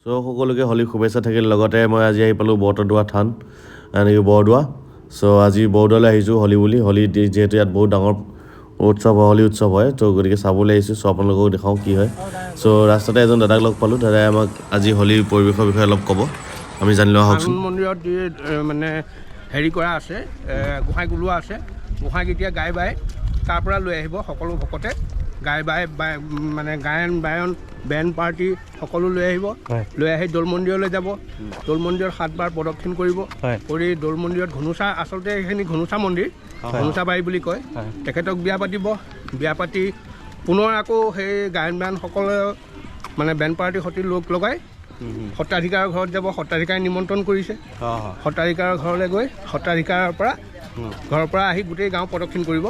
so সকলোকে হলি শুভেচ্ছা থাকিল লগতে মই আজি আহি পালোঁ বৰদুৱা থান এনেকৈ বৰদুৱা সো আজি বৰদুৱালৈ আহিছোঁ হলি বুলি হলি যিহেতু ইয়াত বহুত ডাঙৰ উৎসৱ হয় হলি উৎসৱ হয় তো গতিকে চাবলৈ আহিছোঁ সো আপোনালোকক দেখাওঁ কি হয় সো ৰাস্তাতে এজন দাদাক লগ পালোঁ দাদাই আমাক আজি হলিৰ পৰিৱেশৰ বিষয়ে অলপ ক'ব আমি জানি লোৱা হওকচোন মন্দিৰত যি মানে হেৰি কৰা আছে গোসাঁই গোলোৱা আছে গোসাঁইকেইটা গাই বাই তাৰ পৰা লৈ আহিব সকলো ভকতে গাই বাই মানে গায়ন বায়ন বেণ্ড পাৰ্টি সকলো লৈ আহিব লৈ আহি দৌল মন্দিৰলৈ যাব দৌল মন্দিৰত 7 বাৰ প্ৰদক্ষিণ কৰিব কৰি দৌল মন্দিৰত ঘনুচা আচলতে এইখিনি ঘনুচা মন্দিৰ ঘনুচা বাৰী বুলি কয় তেখেতক বিয়া পাতিব বিয়া পাতি পুনৰ আকৌ সেই গায়ন বায়নসকলে মানে বেণ্ড পাৰ্টিৰ সৈতে লগ লগাই সত্ৰাধিকাৰৰ ঘৰত যাব সত্ৰাধিকাৰে নিমন্ত্ৰণ কৰিছে সত্ৰাধিকাৰৰ ঘৰলৈ গৈ সত্ৰাধিকাৰৰ পৰা আহি গোটেই গাঁও প্ৰদক্ষিণ কৰিব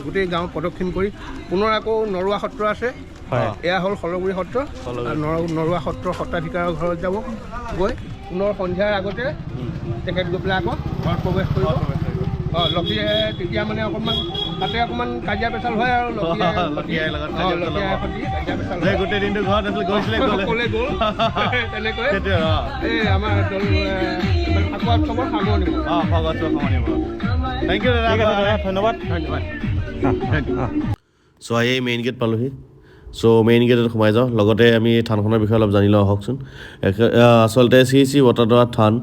গোটেই গাঁও প্ৰদক্ষিণ কৰি পুনৰ আকৌ নৰুৱা সত্ৰ আছে এয়া হ'ল সলগুৰি সত্ৰ নৰুৱা সত্ৰ সত্ৰাধিকাৰৰ ঘৰত যাব গৈ পুনৰ সন্ধিয়াৰ আগতে তেখেত গৈ পেলাই আকৌ ঘৰত প্ৰৱেশ কৰিব লক্ষীয়ে তেতিয়া মানে অকণমান তাতে অকণমান কাজিয়া পেচাল হয় আৰু গোটেই দিনটো ঘৰত গৈছিলে ক'লে গ'ল তেনেকৈ এই আমাৰ ফাকুৱা উৎসৱৰ সামৰণি থেংক ইউ দাদা ধন্যবাদ চ' এই মেইন গেট পালোহি চ' মেইন গেটত সোমাই যাওঁ লগতে আমি থানখনৰ বিষয়ে অলপ জানি লওঁ আহকচোন আচলতে শ্ৰী বৰদুৱা থান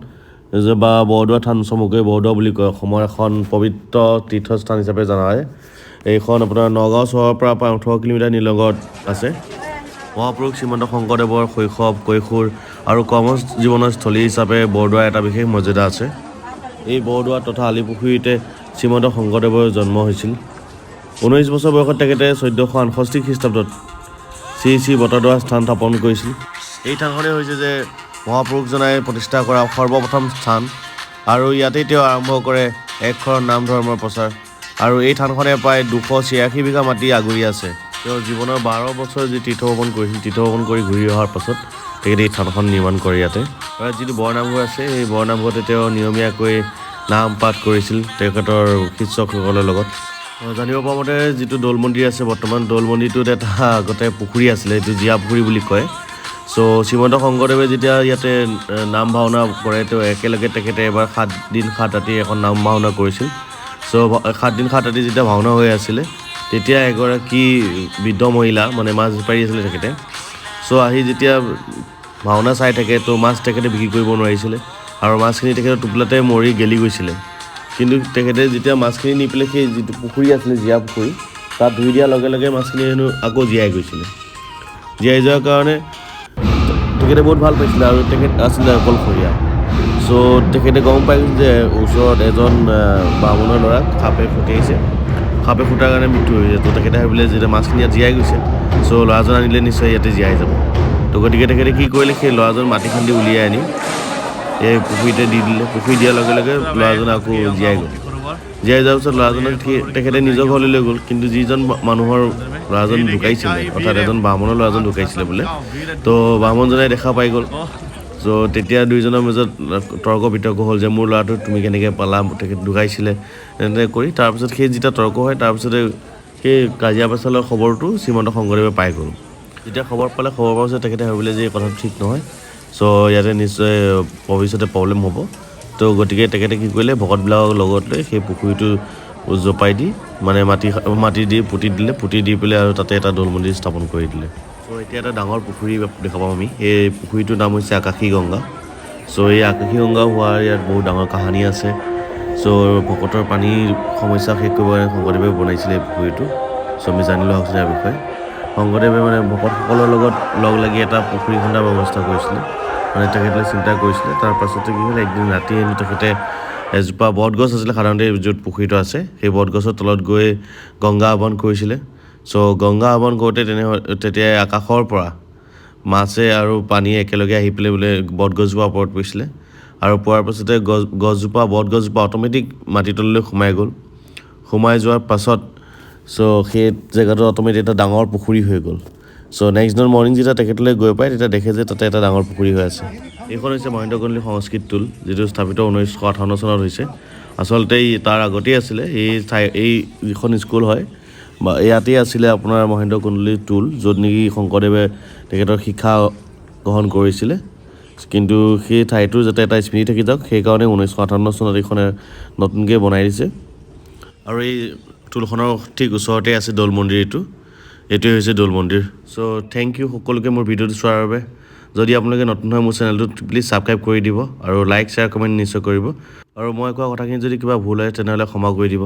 বা বৰদুৱা থান চমুকৈ বৰদুৱা বুলি কয় অসমৰ এখন পবিত্ৰ তীৰ্থস্থান হিচাপে জনা হয় এইখন আপোনাৰ নগাঁও চহৰৰ পৰা প্ৰায় 18 কিলোমিটাৰ নিলগত আছে মহাপুৰুষ শ্ৰীমন্ত শংকৰদেৱৰ শৈশৱ কৈশোৰ আৰু কৰ্ম জীৱনৰ স্থলী হিচাপে বৰদুৱাৰ এটা বিশেষ মৰ্যাদা আছে এই বৰদুৱা তথা আলিপুখুৰীতে শ্ৰীমন্ত শংকৰদেৱৰ জন্ম হৈছিল 19 বছৰ বয়সত তেখেতে 1468 খ্ৰীষ্টাব্দত শ্ৰী বৰদুৱা স্থান স্থাপন কৰিছিল এই থানখনেই হৈছে যে মহাপুৰুষজনাই প্ৰতিষ্ঠা কৰা সৰ্বপ্ৰথম স্থান আৰু ইয়াতেই তেওঁ আৰম্ভ কৰে একশৰণ নাম ধৰ্মৰ প্ৰচাৰ আৰু এই থানখনে প্ৰায় 286 বিঘা মাটি আগুৰি আছে তেওঁ জীৱনৰ 12 বছৰ যি তীৰ্থভ্ৰমণ কৰিছিল তীৰ্থভ্ৰমণ কৰি ঘূৰি অহাৰ পাছত তেখেতে এই থানখন নিৰ্মাণ কৰে ইয়াতে আৰু যিটো বৰনামঘৰ আছে সেই বৰনামঘৰতে তেওঁ নিয়মীয়াকৈ নাম পাঠ কৰিছিল তেখেতৰ শিষ্যসকলৰ লগত জানিব পৰা মতে যিটো দৌল মন্দিৰ আছে বৰ্তমান দৌল মন্দিৰটোত এটা আগতে পুখুৰী আছিলে এইটো জীয়া পুখুৰী বুলি কয় চ' শ্ৰীমন্ত শংকৰদেৱে যেতিয়া ইয়াতে নাম ভাওনা কৰে তেওঁ একেলগে তেখেতে এবাৰ 7 দিন 7 ৰাতি এখন নাম ভাওনা কৰিছিল চ' 7 দিন 7 ৰাতি যেতিয়া ভাওনা হৈ আছিলে তেতিয়া এগৰাকী বৃদ্ধ মহিলা মানে মাছ বেপাৰী আছিলে তেখেতে চ' আহি যেতিয়া ভাওনা চাই থাকে তো মাছ তেখেতে বিক্ৰী কৰিব নোৱাৰিছিলে আৰু মাছখিনি তেখেতৰ টোপোলাতে মৰি গেলি গৈছিলে কিন্তু তেখেতে যেতিয়া মাছখিনি নি পেলাই সেই যিটো পুখুৰী আছিলে জীয়া পুখুৰী তাত ধুই দিয়াৰ লগে লগে মাছখিনি হেনো আকৌ জীয়াই গৈছিলে জীয়াই যোৱাৰ কাৰণে তেখেতে বহুত ভাল পাইছিলে আৰু তেখেত আছিলে অকলশৰীয়া চ' তেখেতে গম পাই যে ওচৰত এজন বামুণৰ ল'ৰাক সাপে খুটিয়াইছে সাপে খুটাৰ কাৰণে মৃত্যু হৈছে তো তেখেতে ভাবিলে যেতিয়া মাছখিনি ইয়াত জীয়াই গৈছে চ' ল'ৰাজন আনিলে নিশ্চয় ইয়াতে জীয়াই যাব তো গতিকে তেখেতে কি কৰিলে সেই ল'ৰাজন মাটি খান্দি উলিয়াই আনি এই পুখুৰীতে দি দিলে পুখুৰী দিয়াৰ লগে লগে ল'ৰাজন আকৌ জীয়াই গ'ল জীয়াই যোৱাৰ পিছত ল'ৰাজনক তেখেতে নিজৰ ঘৰলৈ লৈ গ'ল কিন্তু যিজন মানুহৰ ল'ৰাজন ঢুকাইছিলে অৰ্থাৎ এজন বামুণৰ ল'ৰাজন ঢুকাইছিলে বোলে তো বামুণজনে দেখা পাই গ'ল চ' তেতিয়া দুইজনৰ মাজত তৰ্ক বিতৰ্ক হ'ল যে মোৰ ল'ৰাটো তুমি কেনেকৈ পালা তেখেত ঢুকাইছিলে এনেকৈ কৰি তাৰপিছত সেই যেতিয়া তৰ্ক হয় তাৰপিছতে সেই কাজিয়া পেচালৰ খবৰটো শ্ৰীমন্ত শংকৰদেৱে পাই গ'ল যেতিয়া খবৰ পালে খবৰ পোৱাৰ পিছত তেখেতে ভাবিলে যে এই কথাটো ঠিক নহয় চ' ইয়াতে নিশ্চয় ভৱিষ্যতে প্ৰব্লেম হ'ব তো গতিকে তেখেতে কি কৰিলে ভকতবিলাকৰ লগত লৈ সেই পুখুৰীটো জপাই দি মানে মাটি দি পুতি দি পেলাই আৰু তাতে এটা দৌল মন্দিৰ স্থাপন কৰি দিলে চ' এতিয়া এটা ডাঙৰ পুখুৰী দেখা পাওঁ আমি এই পুখুৰীটোৰ নাম হৈছে আকাশী গংগা চ' এই আকাশী গংগা হোৱাৰ ইয়াত বহুত ডাঙৰ কাহিনী আছে চ' ভকতৰ পানীৰ সমস্যা শেষ কৰিব কাৰণে শংকৰদেৱে বনাইছিলে এই পুখুৰীটো চ' আমি জানিলোঁ আহকচোন ইয়াৰ বিষয়ে শংকৰদেৱে মানে ভকতসকলৰ লগত লগ লাগি এটা পুখুৰী খন্দাৰ ব্যৱস্থা কৰিছিলে মানে তেখেতে চিন্তা কৰিছিলে তাৰ পাছতে কি হ'ল একদিন ৰাতি আনি তেখেতে এজোপা বটগছ আছিলে সাধাৰণতে য'ত পুখুৰীটো আছে সেই বটগছৰ তলত গৈ গংগা আহ্বান কৰিছিলে চ' গংগা আহ্বান কৰোঁতে তেতিয়া আকাশৰ পৰা মাছে আৰু পানীয়ে একেলগে আহি পেলাই বোলে বটগছজোপা ওপৰত পৰিছিলে আৰু পোৱাৰ পাছতে বটগছজোপা অট'মেটিক মাটিৰ তললৈ সোমাই যোৱাৰ পাছত চ' সেই জেগাটো অট'মেটিক এটা ডাঙৰ পুখুৰী হৈ গ'ল চ' নেক্সট দিনৰ মৰ্ণিং যেতিয়া তেখেতলৈ গৈ পায় তেতিয়া দেখে যে তাতে এটা ডাঙৰ পুখুৰী হৈ আছে এইখন হৈছে মহেন্দ্ৰ কন্দলী সংস্কৃত টোল যিটো স্থাপিত 1958 চনত হৈছে আচলতে তাৰ আগতেই আছিলে এইখন স্কুল হয় বা ইয়াতেই আছিলে আপোনাৰ মহেন্দ্ৰ কন্দলী টোল য'ত নেকি শংকৰদেৱে তেখেতৰ শিক্ষা গ্ৰহণ কৰিছিলে কিন্তু সেই ঠাইটোৰ যাতে এটা স্মৃতি থাকি যাওক সেইকাৰণে 1958 চনত এইখনে নতুনকৈ বনাই দিছে আৰু এই টোলখনৰ ঠিক ওচৰতে আছে দৌল মন্দিৰ এইটোৱে হৈছে দৌল মন্দিৰ চ' থেংক ইউ সকলোকে মোৰ ভিডিঅ'টো চোৱাৰ বাবে যদি আপোনালোকে নতুন হয় মোৰ চেনেলটো প্লিজ ছাবস্ক্ৰাইব কৰি দিব আৰু লাইক শ্বেয়াৰ কমেণ্ট নিশ্চয় কৰিব আৰু মই কোৱা কথাখিনি যদি কিবা ভুল হয় তেনেহ'লে ক্ষমা কৰি দিব